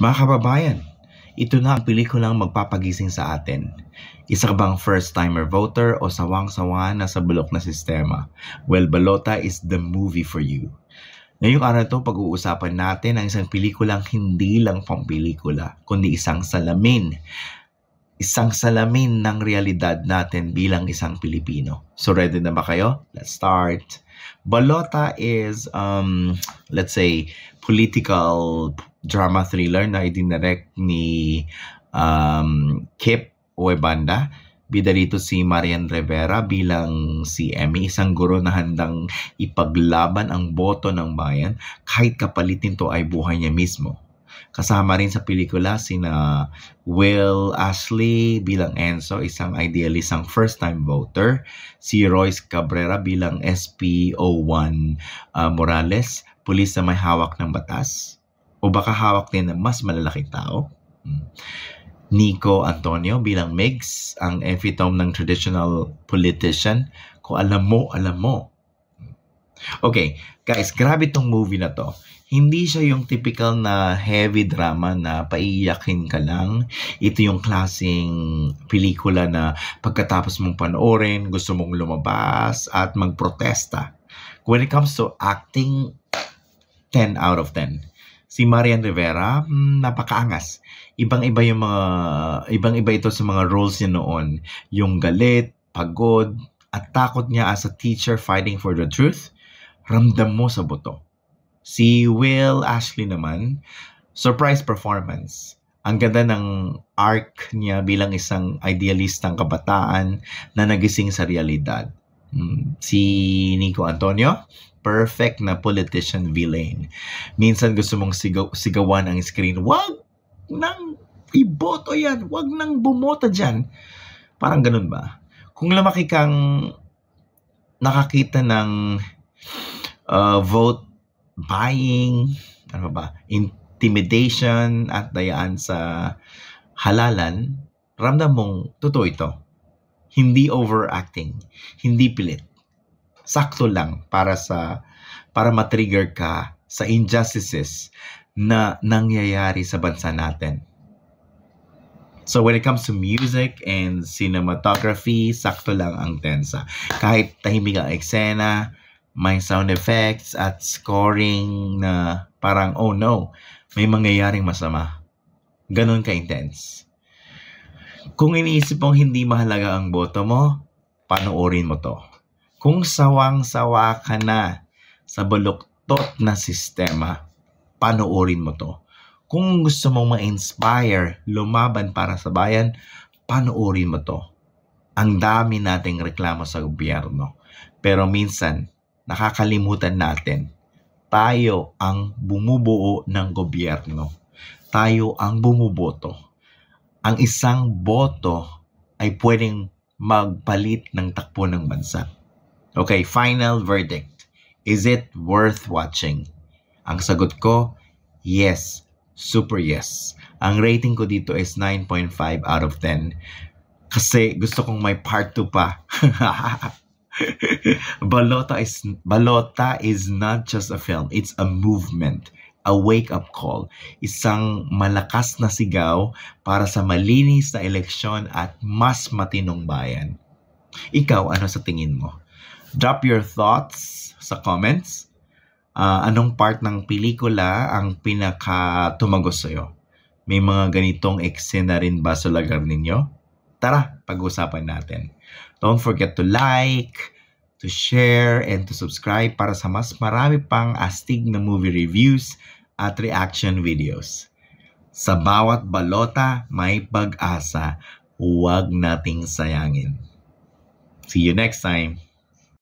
Mga kababayan, ito na ang pelikulang magpapagising sa atin. Isa ka bang first-timer voter o sawang-sawa na sa bulok na sistema? Well, Balota is the movie for you. Ngayong araw ito, pag-uusapan natin ang isang pelikulang hindi lang pang pelikula, kundi isang salamin. Isang salamin ng realidad natin bilang isang Pilipino. So ready na ba kayo? Let's start. Balota is, let's say, political drama thriller na idinirect ni Kip Uebanda. Bida dito si Marian Rivera bilang si Emmy, isang guro na handang ipaglaban ang boto ng bayan kahit kapalit nito ay buhay niya mismo. Kasama rin sa pelikula sina Will Ashley bilang Enzo, isang idealist, ang first-time voter. Si Royce Cabrera bilang SPO1 Morales, pulis na may hawak ng batas. O baka hawak din ng mas malalaking tao. Nico Antonio bilang Migs, ang epitome ng traditional politician. Kung alam mo, alam mo. Okay, guys, grabe tong movie na to. Hindi siya yung typical na heavy drama na paiyakin ka lang. Ito yung klaseng pelikula na pagkatapos mong panoorin, gusto mong lumabas at magprotesta. When it comes to acting, 10 out of 10. Si Marian Rivera, napakaangas. Ibang-iba ito sa mga roles niya noon. Yung galit, pagod, at takot niya as a teacher fighting for the truth. Ramdam mo sa buto. Si Will Ashley naman, surprise performance. Ang ganda ng arc niya bilang isang idealistang kabataan na nagising sa realidad. Si Nico Antonio, perfect na politician villain. Minsan gusto mong sigawan ang screen, wag nang iboto yan, wag nang bumoto dyan. Parang ganun ba? Kung lumaki kang nakakita ng vote buying, ano ba, intimidation at dayaan sa halalan, ramdam mong totoo ito. Hindi overacting, hindi pilit. Sakto lang para matrigger ka sa injustices na nangyayari sa bansa natin. So when it comes to music and cinematography, sakto lang ang tensa. Kahit tahimik ang eksena, may sound effects at scoring na parang, oh no, may mangyayaring masama. Ganon ka-intense. Kung iniisip mong hindi mahalaga ang boto mo, panoorin mo to. Kung sawang-sawa ka na sa baluktot na sistema, panoorin mo to. Kung gusto mong ma-inspire, lumaban para sa bayan, panoorin mo to. Ang dami nating reklamo sa gobyerno. Pero minsan, nakakalimutan natin, tayo ang bumubuo ng gobyerno. Tayo ang bumuboto. Ang isang boto ay pwedeng magpalit ng takbo ng bansa. Okay, final verdict. Is it worth watching? Ang sagot ko, yes. Super yes. Ang rating ko dito is 9.5 out of 10. Kasi gusto kong may part 2 pa. Balota is not just a film. It's a movement. A wake-up call. Isang malakas na sigaw para sa malinis na eleksyon at mas matinong bayan. Ikaw, ano sa tingin mo? Drop your thoughts sa comments. Anong part ng pelikula ang pinaka-tumagos sa'yo? May mga ganitong eksena rin ba sa lugar ninyo? Tara, pag-usapan natin. Don't forget to like, to share, and to subscribe para sa mas marami pang astig na movie reviews at reaction videos. Sa bawat balota, may pag-asa. Huwag nating sayangin. See you next time.